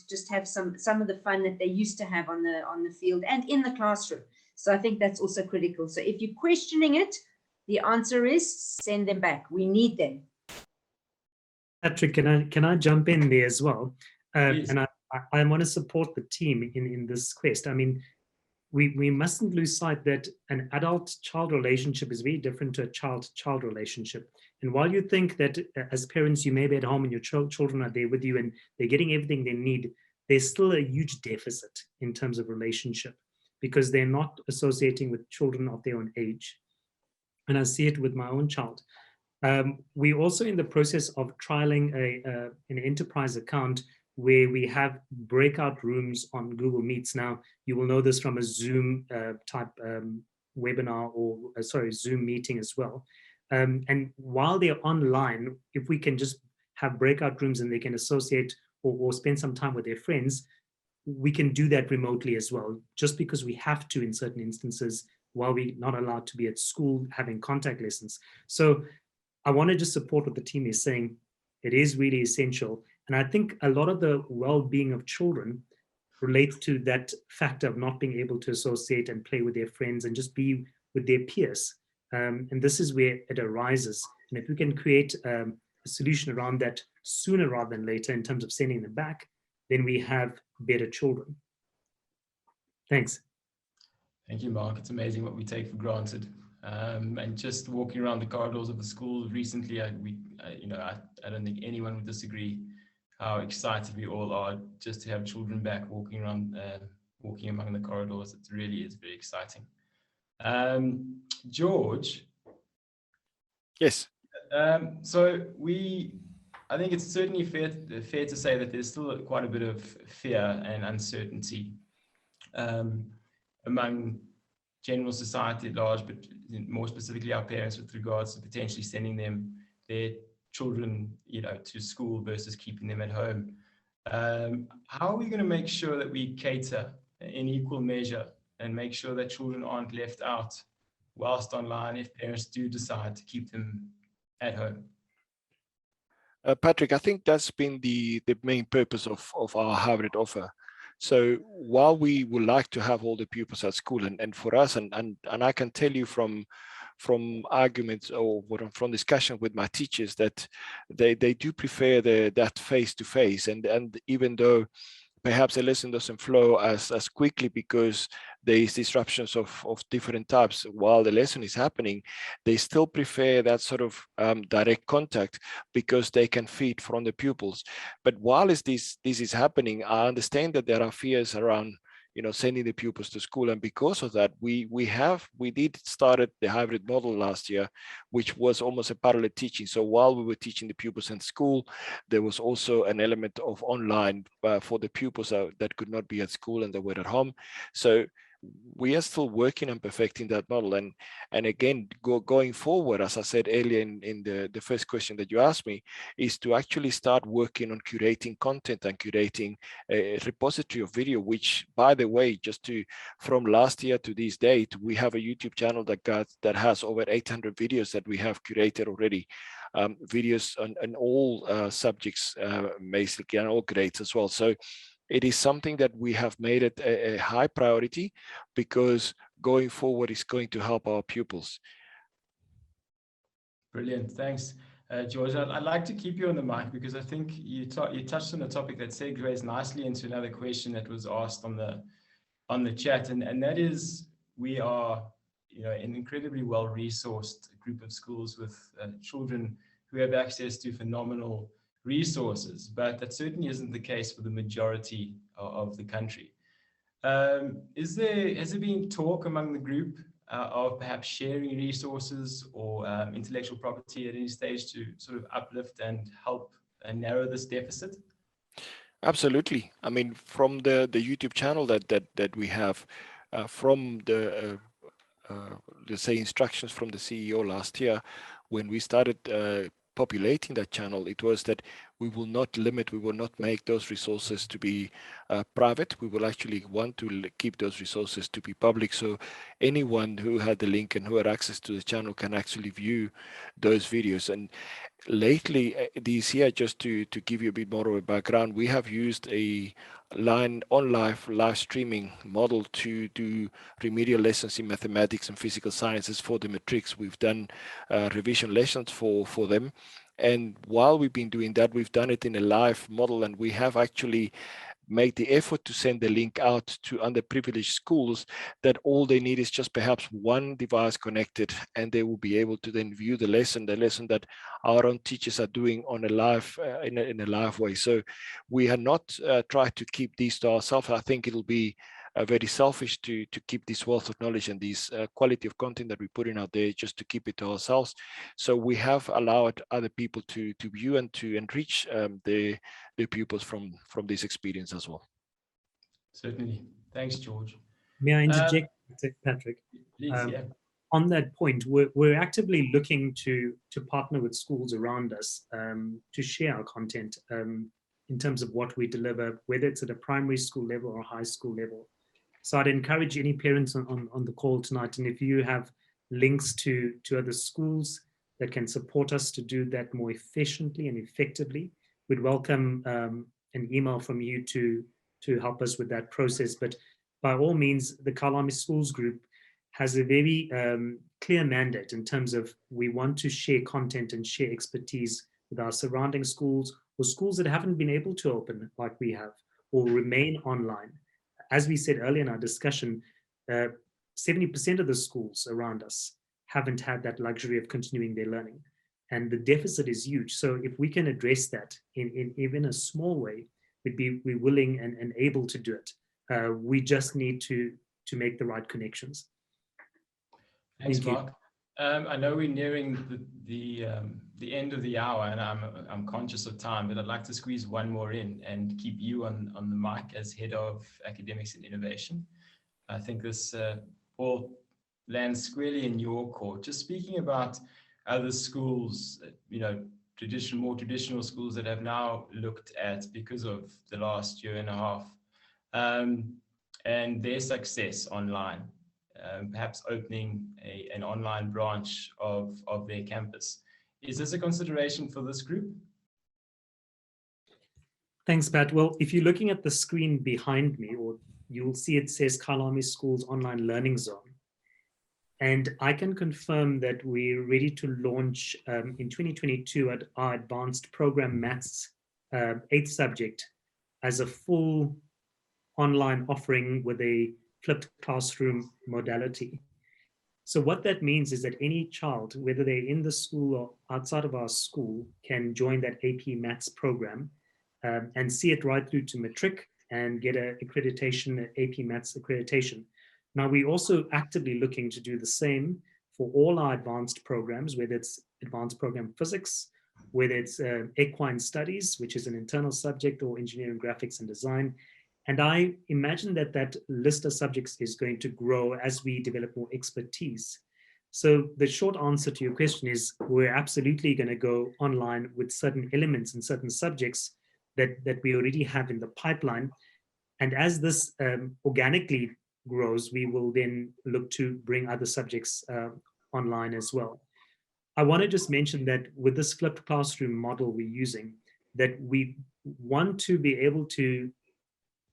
[SPEAKER 2] just have some of the fun that they used to have on the field and in the classroom. So I think that's also critical. So if you're questioning it, the answer is send them back. We need them.
[SPEAKER 1] Patrick, can I jump in there as well?
[SPEAKER 6] Please.
[SPEAKER 1] And I want to support the team in this quest. I mean, we mustn't lose sight that an adult-child relationship is very different to a child-child relationship. And while you think that as parents, you may be at home and your children are there with you and they're getting everything they need, there's still a huge deficit in terms of relationship because they're not associating with children of their own age. And I see it with my own child. We're also in the process of trialing an enterprise account where we have breakout rooms on Google Meets. Now, you will know this from a Zoom type webinar or, Zoom meeting as well. And while they're online, if we can just have breakout rooms and they can associate or spend some time with their friends, we can do that remotely as well, just because we have to in certain instances while we're not allowed to be at school having contact lessons. So I want to just support what the team is saying. It is really essential. And I think a lot of the well-being of children relates to that factor of not being able to associate and play with their friends and just be with their peers. And this is where it arises. And if we can create a solution around that sooner rather than later in terms of sending them back, then we have better children. Thanks.
[SPEAKER 6] Thank you, Mark. It's amazing what we take for granted. And just walking around the corridors of the school recently, I don't think anyone would disagree how excited we all are just to have children back walking around, walking among the corridors. It really is very exciting. George.
[SPEAKER 5] Yes.
[SPEAKER 6] So I think it's certainly fair to say that there's still quite a bit of fear and uncertainty among general society at large, but more specifically our parents with regards to potentially sending their children, to school versus keeping them at home. How are we going to make sure that we cater in equal measure and make sure that children aren't left out whilst online if parents do decide to keep them at home?
[SPEAKER 5] Patrick, I think that's been the main purpose of our hybrid offer. So while we would like to have all the pupils at school, and for us, and I can tell you from arguments or from discussion with my teachers that they do prefer that face-to-face, and even though perhaps the lesson doesn't flow as quickly because there is disruptions of different types while the lesson is happening, they still prefer that sort of direct contact because they can feed from the pupils. But while this is happening, I understand that there are fears around sending the pupils to school, and because of that, we did started the hybrid model last year, which was almost a parallel teaching. So while we were teaching the pupils in school, there was also an element of online for the pupils that could not be at school and they were at home. So we are still working on perfecting that model, and again, going forward, as I said earlier in the first question that you asked me, is to actually start working on curating content and curating a repository of video, which, by the way, from last year to this date, we have a YouTube channel that has over 800 videos that we have curated already. Videos on all subjects, basically, and all grades as well. So it is something that we have made it a high priority, because going forward is going to help our pupils.
[SPEAKER 6] Brilliant, thanks. George, I'd like to keep you on the mic because I think you touched on a topic that segues nicely into another question that was asked on the chat, and that is, we are an incredibly well-resourced group of schools with children who have access to phenomenal resources, but that certainly isn't the case for the majority of the country. Has there been talk among the group of perhaps sharing resources or intellectual property at any stage to sort of uplift and help narrow this deficit?
[SPEAKER 5] Absolutely. I mean, from the YouTube channel that we have, from the let's say instructions from the CEO last year, when we started populating that channel, it was that we will not make those resources to be private. We will actually want to keep those resources to be public, so anyone who had the link and who had access to the channel can actually view those videos. And lately, this year, just to give you a bit more of a background, we have used a live streaming model to do remedial lessons in mathematics and physical sciences for the matrics. We've done revision lessons for them, and while we've been doing that, we've done it in a live model, and we have actually made the effort to send the link out to underprivileged schools, that all they need is just perhaps one device connected, and they will be able to then view the lesson that our own teachers are doing on a live in a live way. So we are not tried to keep these to ourselves. I think it'll be very selfish to keep this wealth of knowledge and this quality of content that we're putting out there just to keep it to ourselves. So we have allowed other people to view and to enrich the pupils from this experience as well.
[SPEAKER 6] Certainly. Thanks, George.
[SPEAKER 1] May I interject, Patrick?
[SPEAKER 6] Please, yeah.
[SPEAKER 1] On that point, we're actively looking to partner with schools around us to share our content. in terms of what we deliver, whether it's at a primary school level or high school level. So I'd encourage any parents on the call tonight, and if you have links to other schools that can support us to do that more efficiently and effectively, we'd welcome an email from you to help us with that process. But by all means, the Kyalami Schools Group has a very clear mandate in terms of we want to share content and share expertise with our surrounding schools, or schools that haven't been able to open like we have, or remain online. As we said earlier in our discussion, 70% of the schools around us haven't had that luxury of continuing their learning. And the deficit is huge. So if we can address that in even a small way, we're willing and able to do it. We just need to make the right connections.
[SPEAKER 6] Thanks, Mark. I know we're nearing the end of the hour, and I'm conscious of time, but I'd like to squeeze one more in and keep you on the mic as Head of Academics and Innovation. I think this all lands squarely in your court. Just speaking about other schools, more traditional schools that have now looked at, because of the last year and a half, and their success online. Perhaps opening an online branch of their campus. Is this a consideration for this group?
[SPEAKER 1] Thanks, Pat. Well, if you're looking at the screen behind me, or you'll see it says Kyalami Schools Online Learning Zone. And I can confirm that we're ready to launch in 2022 at our advanced program Maths 8th subject as a full online offering with a flipped classroom modality. So what that means is that any child, whether they're in the school or outside of our school, can join that AP Maths program and see it right through to matric and get an accreditation, AP Maths accreditation. Now, we're also actively looking to do the same for all our advanced programs, whether it's advanced program physics, whether it's equine studies, which is an internal subject, or engineering, graphics, and design. And I imagine that that list of subjects is going to grow as we develop more expertise. So the short answer to your question is we're absolutely going to go online with certain elements and certain subjects that we already have in the pipeline. And as this organically grows, we will then look to bring other subjects online as well. I want to just mention that with this flipped classroom model we're using, that we want to be able to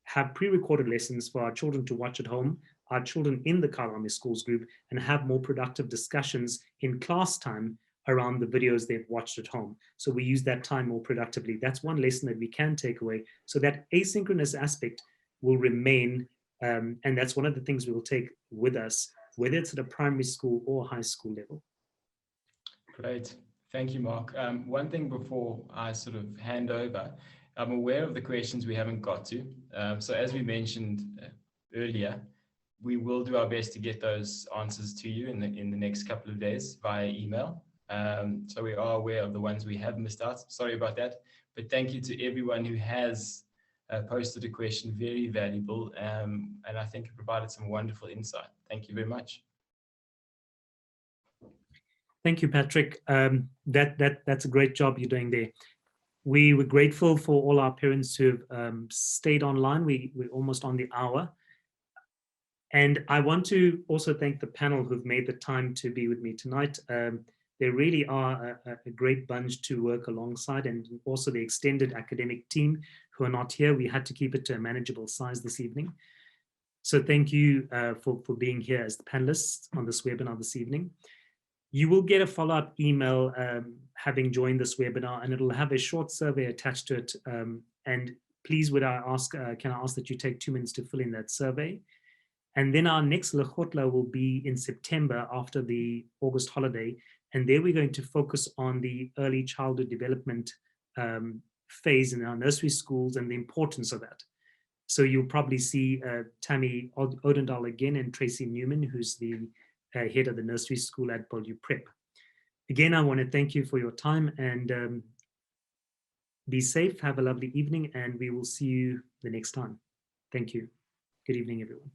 [SPEAKER 1] have pre-recorded lessons for our children to watch at home, our children in the Kyalami Schools Group, and have more productive discussions in class time around the videos they've watched at home. So we use that time more productively. That's one lesson that we can take away. So that asynchronous aspect will remain, and that's one of the things we will take with us, whether it's at a primary school or high school level.
[SPEAKER 6] Great. Thank you, Mark. One thing before I sort of hand over, I'm aware of the questions we haven't got to. So as we mentioned earlier, we will do our best to get those answers to you in the next couple of days via email. So we are aware of the ones we have missed out. Sorry about that. But thank you to everyone who has posted a question, very valuable. And I think it provided some wonderful insight. Thank you very much.
[SPEAKER 1] Thank you, Patrick. That's a great job you're doing there. We were grateful for all our parents who have stayed online. We're almost on the hour. And I want to also thank the panel who've made the time to be with me tonight. They really are a great bunch to work alongside, and also the extended academic team who are not here. We had to keep it to a manageable size this evening. So thank you for being here as the panelists on this webinar this evening. You will get a follow-up email having joined this webinar, and it'll have a short survey attached to it. And please, can I ask that you take 2 minutes to fill in that survey? And then our next Lekgotla will be in September after the August holiday. And there we're going to focus on the early childhood development phase in our nursery schools and the importance of that. So you'll probably see Tammy Odendahl again and Tracy Newman, who's the head of the nursery school at Bulju Prep. Again, I want to thank you for your time, and be safe, have a lovely evening, and we will see you the next time. Thank you. Good evening, everyone.